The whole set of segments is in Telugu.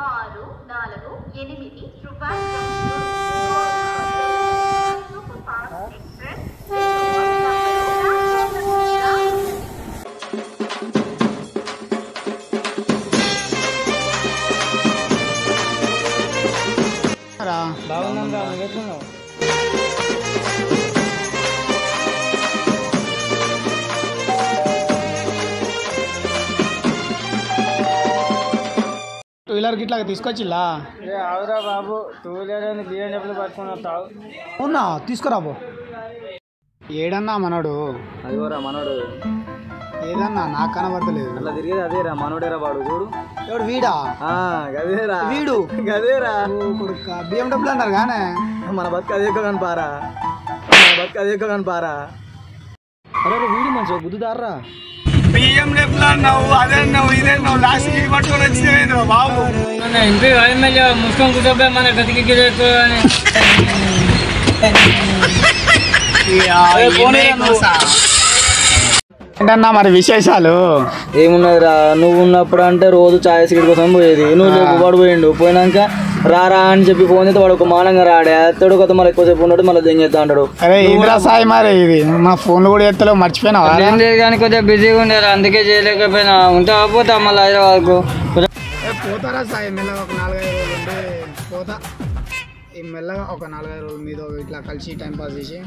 648 టూ వీలర్ గిట్లా తీసుకొచ్చిల్లా? అవురా బాబు, టూ వీలర్ అని బియ్యం చెప్పులు పట్టుకుని వస్తావు. అవునా, తీసుకురాబో. ఏడన్నా మనోడు? అదిగోరా మనోడు. ఏదన్నా నాకు కనబడతలేదు. అలా తిరిగేది అదేరా మనోడేరా వాడు. చూడు ఎవడు వీడా? గదేరా వీడు గదేరా కొడుక BMW అన్నారు కానీ మన బతుకు అదే కనిపారా, అరే వీడు మంచిగా గుద్దుదారా. BMW అన్నావు, అదే అన్నావు, ఇదే అన్నావు, లాస్ట్ పట్టుకొని వచ్చిన బాబు. ఇంటి ఎమ్మెల్యే ముస్లిం కూర్చోబోయే మన గతికి ఏంటన్నా మరి విశేషాలు? ఏమున్నదిరా, నువ్వు ఉన్నప్పుడు అంటే రోజు ఛాయ్ సిగరెట్ కోసం పోయేది. నువ్వు లేపు వాడు పోయిండు. పోయినాక రారా అని చెప్పి ఫోన్ చేస్తే వాడు ఒక మానంగా రాడే అత్తడు కొత్త మళ్ళీ ఎక్కువసేపు ఉన్నాడు, మళ్ళీ దెంగేస్తా అంటాడు. అరే ఇంద్రా సాయి మరి ఇది మా ఫోన్లు కూడా ఎత్తలేవు, మర్చిపోయినావా? ఏం లేదు కానీ కొద్దిగా బిజీగా ఉండేది, అందుకే చేయలేకపోయినా. ఉంటే పోతా మళ్ళీ హైదరాబాద్కు. పోతారా సాయి? మెల్లగా ఒక 4-5 రోజులు ఉంటే పోతా. మెల్లగా ఒక 4-5 రోజులు మీద ఇట్లా కలిసి టైం పాస్ చేసి.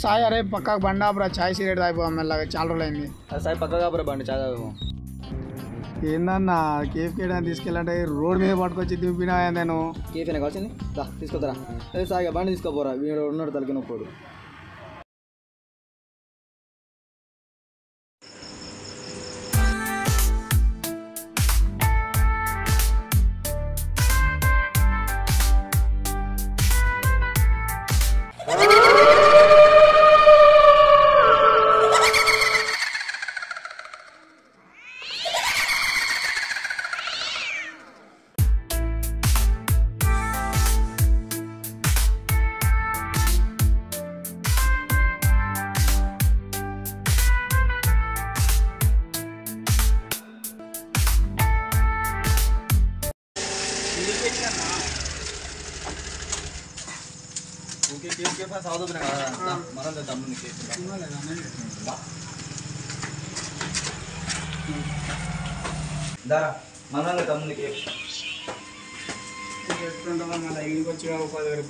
సాయి అరే పక్కకు బండాపురా, ఛాయ్ సిగరెట్ తాగిపోదాం మెల్లగా, చాలా రోజులు అయింది. సాయి పక్కగా బండి చాలా ఏందన్నా కేఫ్ కేయడానికి తీసుకెళ్ళంటే రోడ్ మీద పట్టుకొచ్చి దింపినా నేను. కేఫ్ అయినా కావాల్సింది తీసుకొద్దారా. అదే సాయి బండి తీసుకోపోరా, వీడు ఉన్నాడు తలకి నొప్పోడు.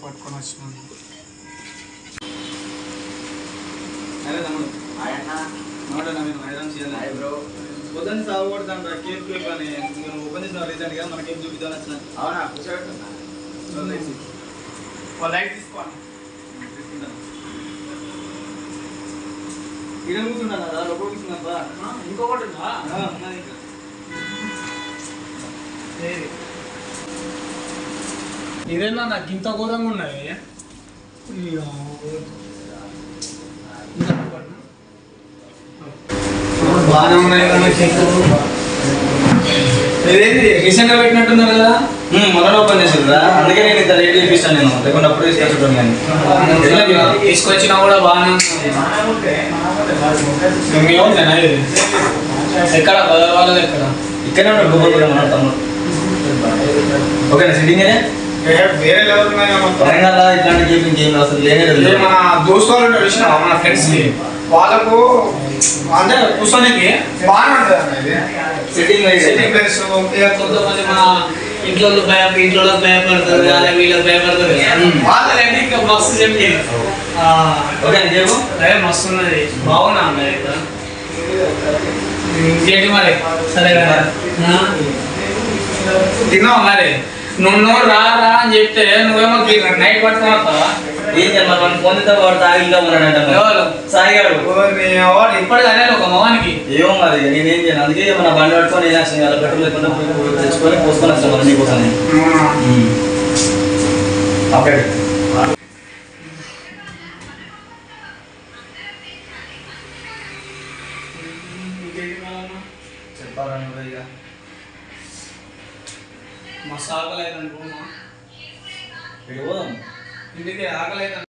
పట్టుకొని వచ్చినాను. పొద్దున్న సాగు కొడతాను కేక్ కేక్ అని ఓపెన్ చేసిన రీసెంట్ గా మన కేక్ చూపిద్దాం వచ్చిన. అవునా ఇక్కడ కూర్చుంటాను కదా, లోపల కూర్చున్నా. ఇంకొకటి ఇదేనా నాకు ఇంత ఘోరంగా ఉన్నది. బాగానే ఉన్నాయి రీసెంట్ గా పెట్టినట్టున్నారు కదా? మొన్న ఓపెన్ చేసిందా, అందుకే నేను ఇంత రేట్ చూపిస్తాను. నేను లేకుండా అప్పుడు తీసుకొచ్చుకోండి కానీ తీసుకొచ్చినా కూడా బాగానే ఎక్కడ వాళ్ళది ఎక్కడ? ఇక్కడే ఉన్నాడు గోపాల్ మన తమ్ముడు. ఓకేనా సిట్టింగ్ వేరే లెవెల్ తెలంగాణ ఇట్లాంటి గేమ్ ఇంకేం అసలు లేదు. మన దోస్తు వాళ్ళు చూసినా మన ఫ్రెండ్స్ వాళ్ళకు అంటే కూర్చోనికి బాగానే ఉంటుంది సిట్టింగ్ ప్లేస్. కొంతమంది మన ఇంట్లో భయపడతారు, వీళ్ళకి భయపడతారు. వాళ్ళంటే ఇంకా మస్తు చెప్పి ఓకే చెప్పు. అదే మస్తు ఉన్నది, బాగున్నా అన్నది. ఇంకేంటి మరి? సరే తిన్నావా మరి? నువ్వు రా రా అని చెప్తే నువ్వేమో నైట్ పట్టుకుని వస్తావా? ఏం చెప్పాలి, మన ఫోన్ వాడు తాగిగా ఉన్నాడంట సాయిగాడు. వాడు ఇప్పటికనే ఒక మొహానికి ఏమో మరి నేనేం చేయను. అందుకే మన బండి పట్టుకొని ఏం చేస్తాను కదా, పెట్రోల్ లేకుండా తెచ్చుకొని పోసుకొని వస్తాం మన నీకోసం. ఓకే చెప్పాలని ఇక మస్తు ఆకలి అవుతుంది. పోదాం ఇంటికి ఆకలి అవుతుంది.